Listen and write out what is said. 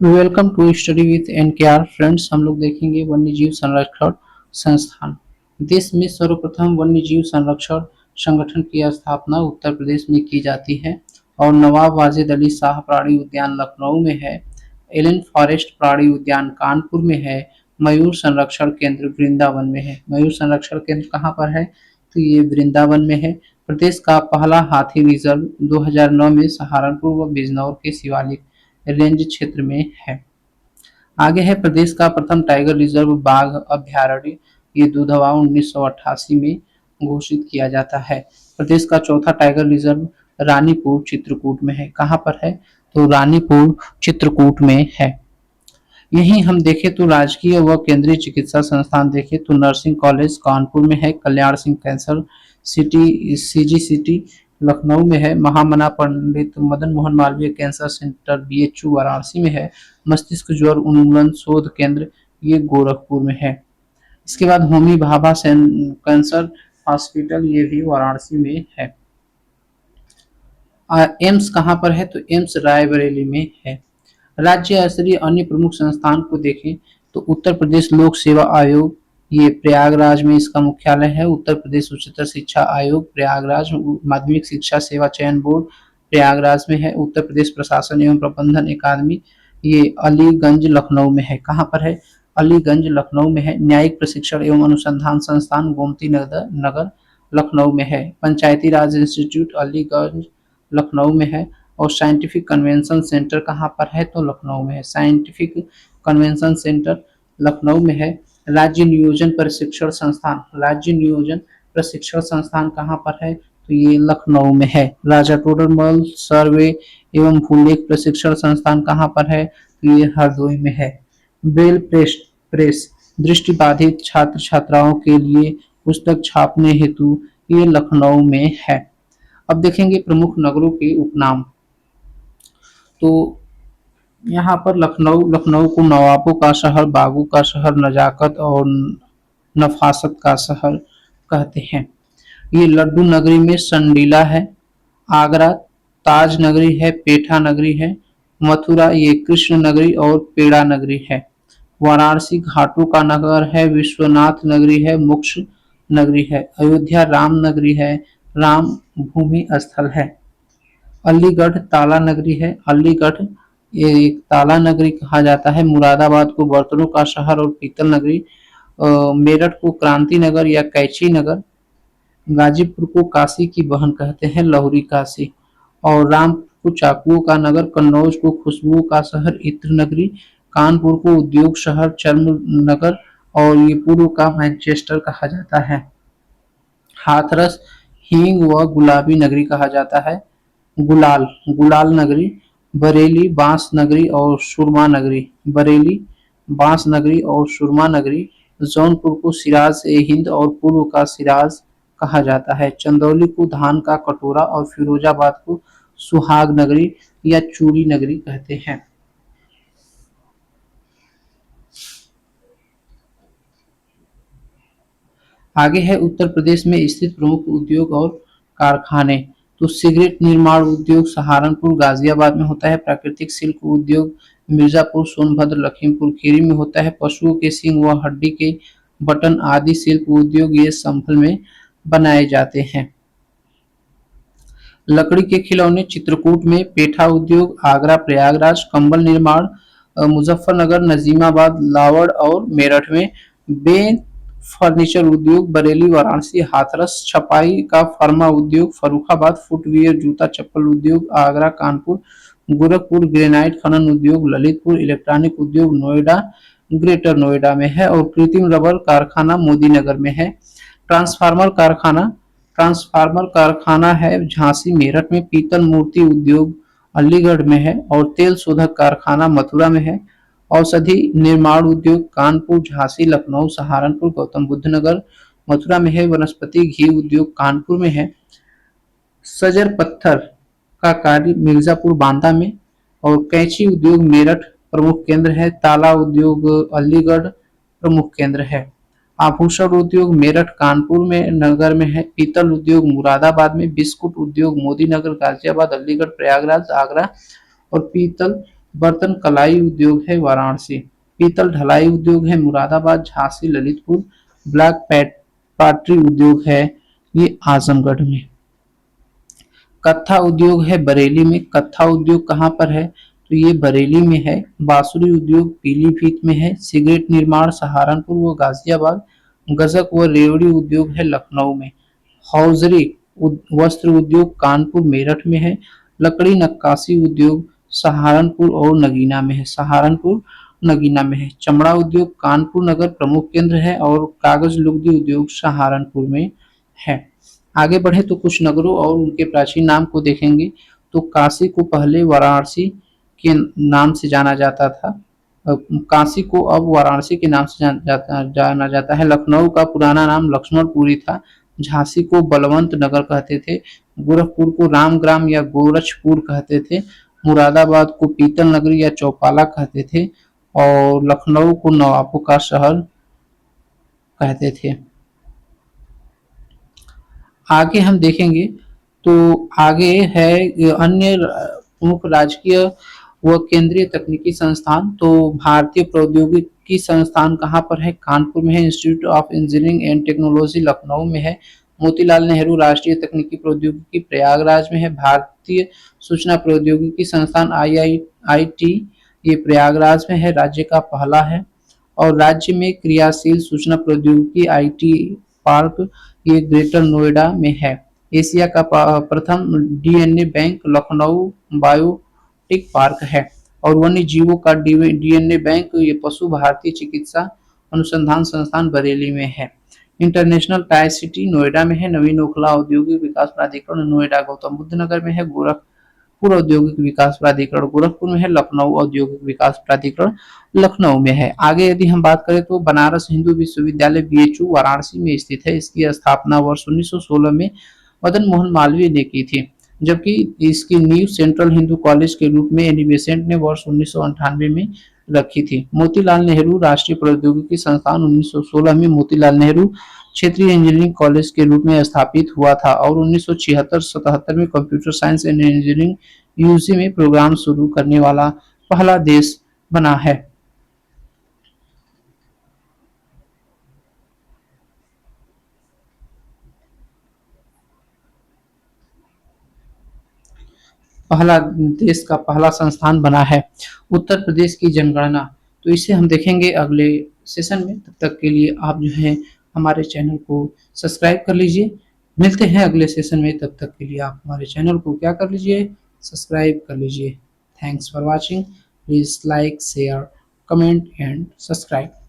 Welcome to study with NKR friends. हम लोग देखेंगे वन्यजीव संरक्षण संस्थान। देश में सर्वप्रथम वन्यजीव संरक्षण संगठन की स्थापना उत्तर प्रदेश में की जाती है और नवाब वाजिद अली शाह प्राणी उद्यान लखनऊ में है। एलिन फॉरेस्ट प्राणी उद्यान कानपुर में है। मयूर संरक्षण केंद्र वृंदावन में है। मयूर संरक्षण केंद्र कहाँ पर है? तो ये वृंदावन में है। प्रदेश का पहला हाथी रिजर्व 2009 में सहारनपुर व बिजनौर के शिवालिक रेंज क्षेत्र में है। आगे है प्रदेश का प्रथम टाइगर रिजर्व बाघ अभ्यारण्य, ये दुधवा 1988 में घोषित किया जाता है। प्रदेश का चौथा टाइगर रिजर्व रानीपुर चित्रकूट में है। कहाँ पर है? तो रानीपुर चित्रकूट में है। यहीं हम देखें तो राजकीय व केंद्रीय चिकित्सा संस्थान देखें तो नर्सिंग कॉलेज कानपुर में है। Kalyan Singh cancer city CGCT Lucknow में है। Mahamana Pandit Madan Mohan Malviya cancer centre BHU Varanasi में है। मस्तिष्क ज्वर उन्मूलन शोध केंद्र ये गोरखपुर में है। इसके बाद होमी भाभा कैंसर हॉस्पिटल ये भी वाराणसी में है। एम्स कहाँ पर है? तो एम्स रायबरेली में है। राज्य स्तरीय अन्य प्रमुख संस्थान को देखें तो उत्तर प्रदेश लोक सेवा आयोग ये प्रयागराज में इसका मुख्यालय है। उत्तर प्रदेश उच्चतर शिक्षा आयोग प्रयागराज। माध्यमिक शिक्षा सेवा चयन बोर्ड प्रयागराज में है। उत्तर प्रदेश प्रशासन एवं प्रबंधन अकादमी ये अलीगंज लखनऊ में है। कहाँ पर है? अलीगंज लखनऊ में है। न्यायिक प्रशिक्षण एवं अनुसंधान संस्थान गोमती नगर लखनऊ में है। पंचायती राज इंस्टीट्यूट अलीगंज लखनऊ में है। और साइंटिफिक कन्वेंशन सेंटर कहाँ पर है? तो लखनऊ में है। साइंटिफिक कन्वेंशन सेंटर लखनऊ में है। राज्य नियोजन प्रशिक्षण संस्थान कहाँ पर है? तो ये लखनऊ में है। राजा टोडरमल सर्वे एवं भूलेख प्रशिक्षण संस्थान कहाँ पर है? तो ये हरदोई में है। ब्रेल प्रेस दृष्टिबाधित छात्र छात्राओं के लिए पुस्तक छापने हेतु ये लखनऊ में है। अब देखेंगे प्रमुख नगरों के उपनाम। तो यहाँ पर लखनऊ को नवाबों का शहर, बागों का शहर, नजाकत और नफासत का शहर कहते हैं। ये लड्डू नगरी में संडीला है। आगरा ताज नगरी है, पेठा नगरी है। मथुरा ये कृष्ण नगरी और पेड़ा नगरी है। वाराणसी घाटों का नगर है। विश्वनाथ नगरी है, मोक्ष नगरी है। अयोध्या राम नगरी है, राम भूमि स्थल है। अलीगढ़ ताला नगरी है। अलीगढ़ ये एक ताला नगरी कहा जाता है। मुरादाबाद को बर्तनों का शहर और पीतल नगरी। मेरठ को क्रांति नगर या कैची नगर। गाजीपुर को काशी की बहन कहते हैं, लहुरी काशी। और रामपुर को चाकुओं का नगर। कन्नौज को खुशबुओं का शहर, इत्र नगरी। कानपुर को उद्योग शहर, चर्म नगर। और ये पूर्व का मैनचेस्टर कहा जाता है। हाथरस हींग व गुलाबी नगरी कहा जाता है। गुलाल नगरी। बरेली बांस नगरी और सुरमा नगरी। बरेली बांस नगरी और सुरमा नगरी। जौनपुर को सिराज ए हिंद और पूर्व का सिराज कहा जाता है। चंदौली को धान का कटोरा और फिरोजाबाद को सुहाग नगरी या चूड़ी नगरी कहते हैं। आगे है उत्तर प्रदेश में स्थित प्रमुख उद्योग और कारखाने। तो सिगरेट निर्माण उद्योग सहारनपुर गाजियाबाद में होता है। प्राकृतिक सिल्क उद्योग मिर्जापुर सोनभद्र लखीमपुर खीरी में होता है। पशुओं के सींग व हड्डी के बटन आदि शिल्प उद्योग ये संभल में बनाए जाते हैं। लकड़ी के खिलौने चित्रकूट में। पेठा उद्योग आगरा प्रयागराज। कंबल निर्माण मुजफ्फरनगर नजीमाबाद लावड़ और मेरठ में। बे फर्नीचर उद्योग बरेली वाराणसी। हाथरस छपाई का फर्मा उद्योग फर्रुखाबाद। फुटवियर जूता चप्पल उद्योग आगरा कानपुर। गोरखपुर ग्रेनाइट खनन उद्योग ललितपुर। इलेक्ट्रॉनिक उद्योग नोएडा ग्रेटर नोएडा में है। और कृत्रिम रबर कारखाना मोदीनगर में है। ट्रांसफार्मर कारखाना ट्रांसफार्मर कारखाना है झांसी मेरठ में। पीतल मूर्ति उद्योग अलीगढ़ में है। और तेल शोधक कारखाना मथुरा में है। औषधि निर्माण उद्योग कानपुर झांसी लखनऊ सहारनपुर गौतम बुद्ध नगर मथुरा में है। वनस्पति घी उद्योग कानपुर में है। सजर पत्थर का कार्य मिर्जापुर बांदा में। और कैंची उद्योग मेरठ प्रमुख केंद्र है। ताला उद्योग अलीगढ़ प्रमुख केंद्र है। आभूषण उद्योग मेरठ कानपुर में नगर में है। पीतल उद्योग मुरादाबाद में। बिस्कुट उद्योग मोदी नगर गाजियाबाद अलीगढ़ प्रयागराज आगरा। और पीतल बर्तन कलाई उद्योग है वाराणसी। पीतल ढलाई उद्योग है मुरादाबाद, झांसी, ललितपुर। ब्लैक पॉटरी उद्योग है ये आजमगढ़ में। कत्था उद्योग है बरेली में। कत्था उद्योग कहाँ पर है? तो ये बरेली में है। बांसुरी उद्योग पीलीभीत में है। सिगरेट निर्माण सहारनपुर व गाजियाबाद। गजक व रेवड़ी उद्योग है लखनऊ में। हौजरी वस्त्र उद्योग कानपुर मेरठ में है। लकड़ी नक्काशी उद्योग सहारनपुर और नगीना में है। सहारनपुर नगीना में है। चमड़ा उद्योग कानपुर नगर प्रमुख केंद्र है और कागज लुगदी उद्योग सहारनपुर में है। आगे बढ़े तो कुछ नगरों और उनके प्राचीन नाम को देखेंगे। तो काशी को पहले वाराणसी के नाम से जाना जाता था। काशी को अब वाराणसी के नाम से जाना जाता है। लखनऊ का पुराना नाम लक्ष्मणपुरी था। झांसी को बलवंत नगर कहते थे। गोरखपुर को रामग्राम या गोरक्षपुर कहते थे। मुरादाबाद को पीतल नगरी या चौपाला कहते थे और लखनऊ को नवाबों का शहर कहते थे। आगे हम देखेंगे तो आगे है अन्य प्रमुख राजकीय व केंद्रीय तकनीकी संस्थान। तो भारतीय प्रौद्योगिकी संस्थान कहाँ पर है? कानपुर में है। Institute of engineering and technology Lucknow में है। मोतीलाल नेहरू राष्ट्रीय तकनीकी प्रौद्योगिकी प्रयागराज में है। भारतीय सूचना प्रौद्योगिकी संस्थान IIT ये प्रयागराज में है, राज्य का पहला है। और राज्य में क्रियाशील सूचना प्रौद्योगिकी IT पार्क ये ग्रेटर नोएडा में है। एशिया का प्रथम DNA bank Lucknow biotech park है। और वन्य जीवों का DNA बैंक ये पशु भारतीय चिकित्सा अनुसंधान संस्थान बरेली में है। इंटरनेशनल टाई सिटी नोएडा में है। नवीन ओखला औद्योगिक विकास प्राधिकरण नोएडा गौतम बुद्ध नगर में है। गोरखपुर औद्योगिक विकास प्राधिकरण गोरखपुर में है। लखनऊ औद्योगिक विकास प्राधिकरण लखनऊ में है। आगे यदि हम बात करें तो बनारस हिंदू विश्वविद्यालय BHU वाराणसी में स्थित है। इसकी स्थापना वर्ष 1916 में मदन मोहन मालवीय ने की थी, जबकि इसकी नींव सेंट्रल हिंदू कॉलेज के रूप में एनी बेसेंट ने वर्ष 1998 में रखी थी। मोतीलाल नेहरू राष्ट्रीय प्रौद्योगिकी संस्थान 1916 में मोतीलाल नेहरू क्षेत्रीय इंजीनियरिंग कॉलेज के रूप में स्थापित हुआ था और 1976-77 में computer science and engineering UG में प्रोग्राम शुरू करने वाला पहला देश बना है। पहला देश का पहला संस्थान बना है। उत्तर प्रदेश की जनगणना, तो इसे हम देखेंगे अगले सेशन में। तब तक के लिए आप जो है हमारे चैनल को सब्सक्राइब कर लीजिए। मिलते हैं अगले सेशन में, तब तक के लिए आप हमारे चैनल को क्या कर लीजिए, सब्सक्राइब कर लीजिए। Thanks for watching. Please like share comment and subscribe.